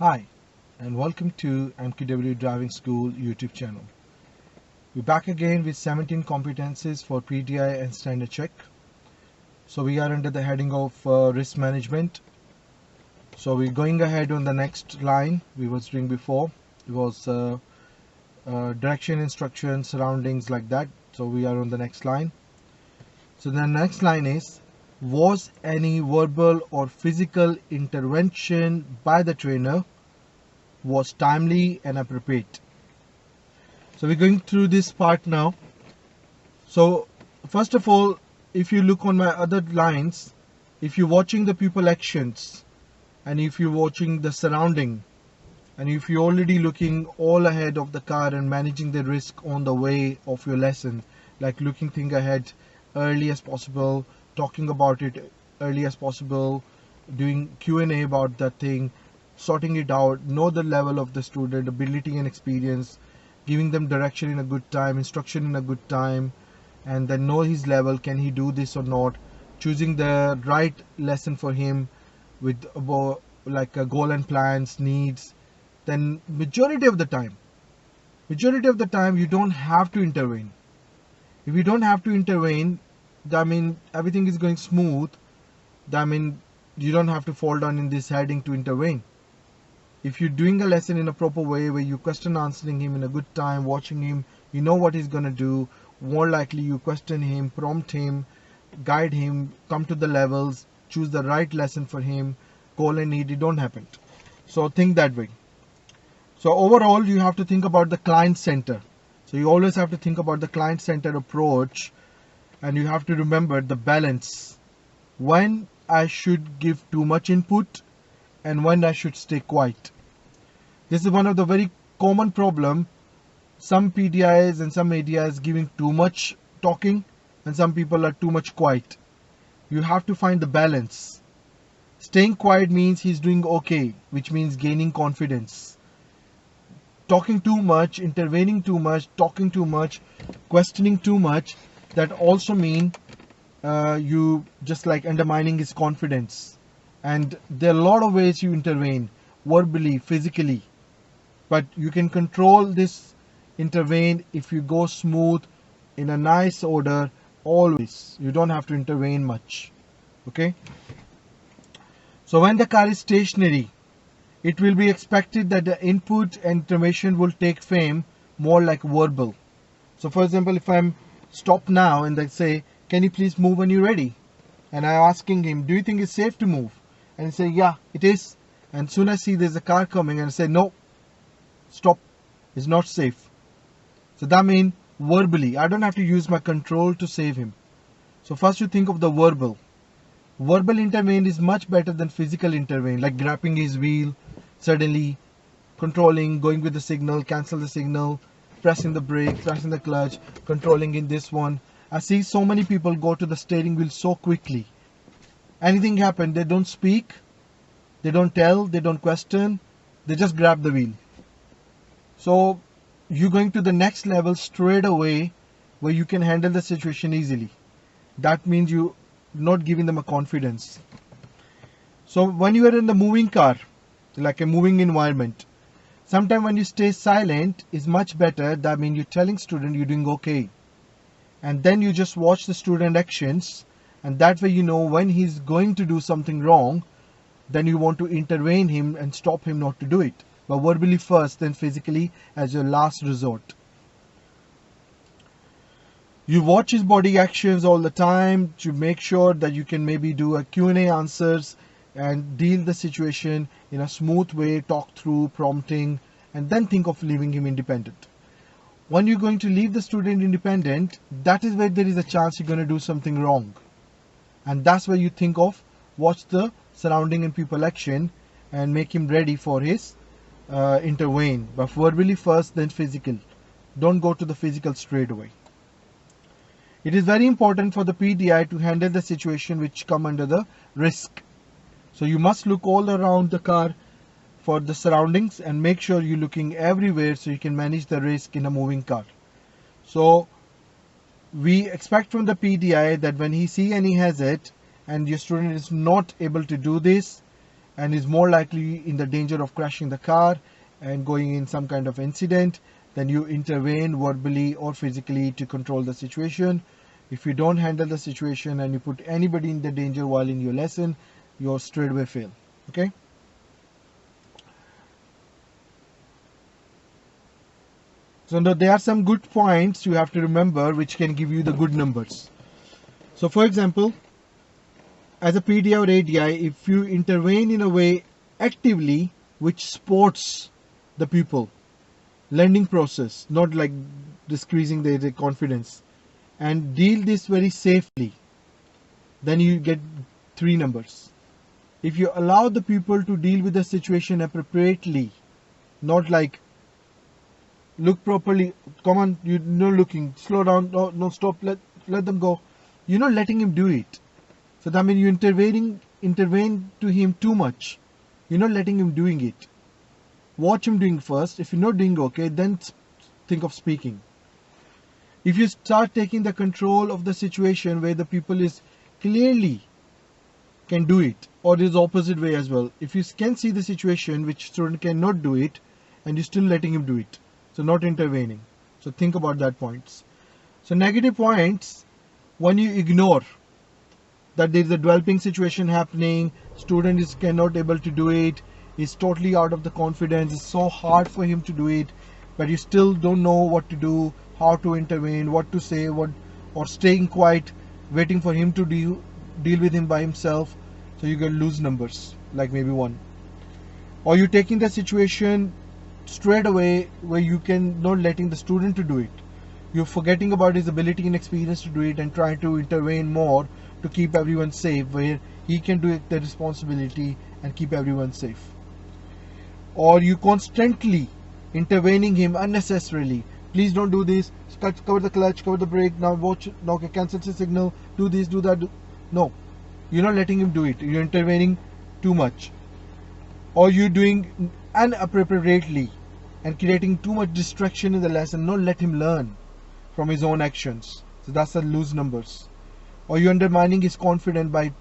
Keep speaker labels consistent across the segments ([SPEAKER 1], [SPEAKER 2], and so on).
[SPEAKER 1] Hi, and welcome to MQW Driving School YouTube channel. We're back again with 17 competencies for PDI and standard check. So we are under the heading of risk management. So we're going ahead on the next line we was doing before. It was direction, instruction, surroundings, like that. So we are on the next line. So the next line is, was any verbal or physical intervention by the trainer was timely and appropriate? So we're going through this part now. So first of all, if you look on my other lines, if you're watching the pupil actions and if you're watching the surrounding and if you're already looking all ahead of the car and managing the risk on the way of your lesson, like looking thing ahead early as possible, talking about it early as possible, doing Q&A about that thing, sorting it out, know the level of the student, ability and experience, giving them direction in a good time, instruction in a good time, and then know his level, can he do this or not, choosing the right lesson for him with like a goal and plans, needs, then majority of the time you don't have to intervene. If you don't have to intervene, that means everything is going smooth. That means you don't have to fall down in this heading to intervene. If you're doing a lesson in a proper way where you question answering him in a good time, watching him, you know what he's going to do, more likely you question him, prompt him, guide him, come to the levels, choose the right lesson for him, goal and need, it don't happen. So think that way. So overall, you have to think about the client center. So you always have to think about the client center approach, and you have to remember the balance. When I should give too much input and when I should stay quiet. This is one of the very common problem. Some PDIs and some ADIs giving too much talking and some people are too much quiet. You have to find the balance. Staying quiet means he's doing okay, which means gaining confidence. Talking too much, intervening too much, talking too much, questioning too much, that also mean you just like undermining his confidence. And there are a lot of ways you intervene, verbally, physically, but you can control this intervene if you go smooth in a nice order. Always, you don't have to intervene much. Okay, so when the car is stationary, it will be expected that the input and intervention will take fame more like verbal. So for example, if I'm stopped now and they say, can you please move when you're ready? And I'm asking him, do you think it's safe to move? And he say, yeah, it is. And soon I see there's a car coming and I say, no, stop, it's not safe. So that means verbally, I don't have to use my control to save him. So first you think of the verbal. Verbal intervene is much better than physical intervene, like grabbing his wheel, suddenly controlling, going with the signal, cancel the signal, pressing the brake, pressing the clutch, controlling in this one. I see so many people go to the steering wheel so quickly. Anything happen, they don't speak, they don't tell, they don't question, they just grab the wheel. So you're going to the next level straight away where you can handle the situation easily. That means you not giving them a confidence. So when you are in the moving car, like a moving environment, sometimes when you stay silent is much better. That means you're telling student you're doing okay. And then you just watch the student actions, and that way you know when he's going to do something wrong, then you want to intervene him and stop him not to do it. But verbally first, then physically as your last resort. You watch his body actions all the time to make sure that you can maybe do a Q&A answers and deal the situation in a smooth way, talk through, prompting, and then think of leaving him independent. When you're going to leave the student independent, that is where there is a chance you're going to do something wrong. And that's where you think of watch the surrounding and people action and make him ready for his intervene. But verbally first, then physical. Don't go to the physical straight away. It is very important for the PDI to handle the situation which come under the risk. So you must look all around the car for the surroundings and make sure you're looking everywhere so you can manage the risk in a moving car. So we expect from the PDI that when he see any hazard and your student is not able to do this, and is more likely in the danger of crashing the car and going in some kind of incident, then you intervene verbally or physically to control the situation. If you don't handle the situation and you put anybody in the danger while in your lesson, you'll straight away fail. Okay. So now there are some good points you have to remember which can give you the good numbers. So for example, as a PDI or ADI, if you intervene in a way actively which supports the pupil learning process, not like decreasing their confidence, and deal this very safely, then you get 3 numbers. If you allow the pupil to deal with the situation appropriately, not like look properly, come on, you're not looking, slow down, no stop, let them go. You're not letting him do it. So that means you intervene to him too much. You're not letting him doing it. Watch him doing first. If you're not doing okay, then think of speaking. If you start taking the control of the situation where the pupil is clearly can do it, or is opposite way as well. If you can see the situation which student cannot do it and you're still letting him do it, so not intervening. So think about that points. So negative points, when you ignore that there is a developing situation happening, student is cannot able to do it, is totally out of the confidence, it's so hard for him to do it, but you still don't know what to do, how to intervene, what to say, or staying quiet, waiting for him to deal with him by himself. So you can lose numbers, like maybe 1. Or you're taking the situation straight away where you can not letting the student to do it. You're forgetting about his ability and experience to do it and trying to intervene more to keep everyone safe, where he can do it, the responsibility, and keep everyone safe. Or you constantly intervening him unnecessarily. Please don't do this, cover the clutch, cover the brake, now watch, now okay, cancel the signal, do this, do that. No, you're not letting him do it. You're intervening too much. Or you're doing inappropriately and creating too much distraction in the lesson, not let him learn from his own actions. So that's the lose numbers. Or you're undermining his confidence by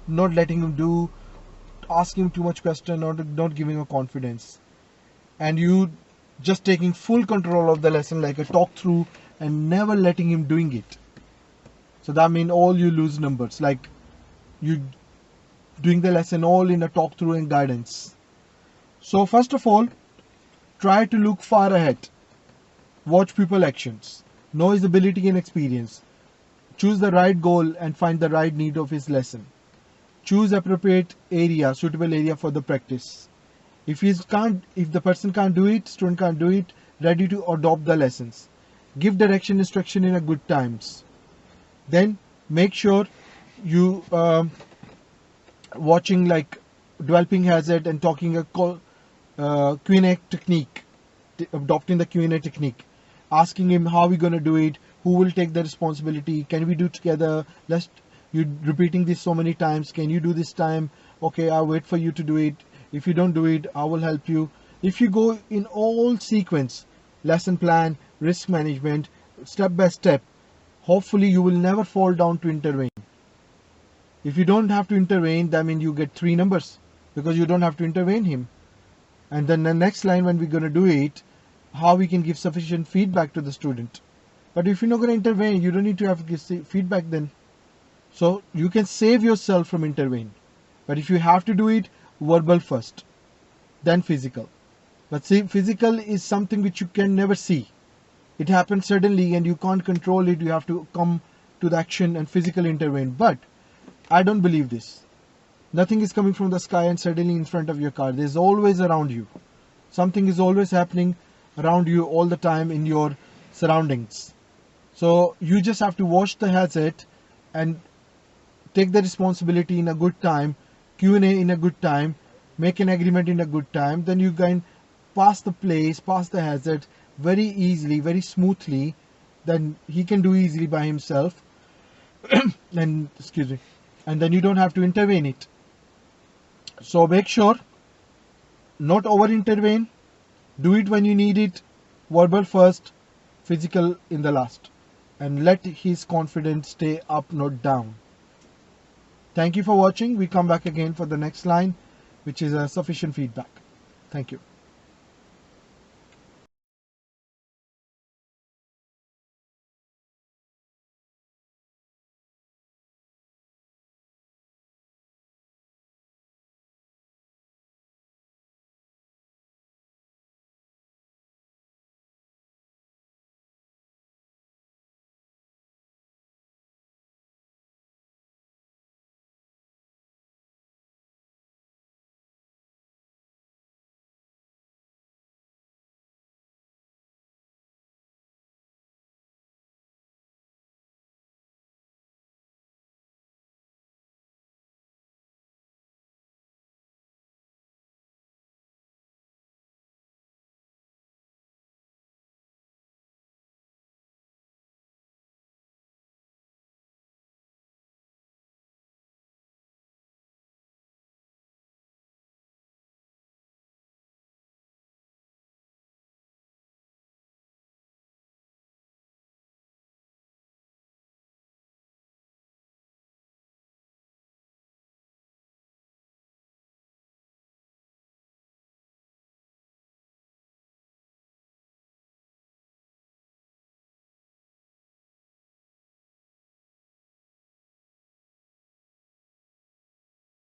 [SPEAKER 1] not letting him do, asking him too much question, or not giving him confidence. And you just taking full control of the lesson like a talk through and never letting him doing it. So that means all you lose numbers, like you doing the lesson all in a talk through and guidance. So first of all, try to look far ahead. Watch people actions. Know his ability and experience. Choose the right goal and find the right need of his lesson. Choose appropriate area, suitable area for the practice. If the person can't do it, student can't do it, ready to adopt the lessons. Give direction, instruction in a good times. Then make sure you watching like developing hazard and talking a Q&A technique, adopting the Q&A technique, asking him how we gonna do it, who will take the responsibility, can we do together, you repeating this so many times, can you do this time, okay, I'll wait for you to do it, if you don't do it, I will help you. If you go in all sequence, lesson plan, risk management, step by step, hopefully you will never fall down to intervene. If you don't have to intervene, that means you get 3 numbers because you don't have to intervene him. And then the next line when we're going to do it, how we can give sufficient feedback to the student. But if you're not going to intervene, you don't need to have to give feedback then. So you can save yourself from intervene. But if you have to do it, verbal first, then physical. But see, physical is something which you can never see. It happens suddenly and you can't control it. You have to come to the action and physical intervene. But I don't believe this. Nothing is coming from the sky and suddenly in front of your car. There's always around you. Something is always happening around you all the time in your surroundings. So you just have to watch the hazard and take the responsibility in a good time, Q&A in a good time, make an agreement in a good time. Then you can pass the place, pass the hazard very easily, very smoothly. Then he can do easily by himself. And excuse me. And then you don't have to intervene it. So make sure not over intervene. Do it when you need it. Verbal first, physical in the last. And let his confidence stay up, not down. Thank you for watching. We come back again for the next line. which is a sufficient feedback. Thank you.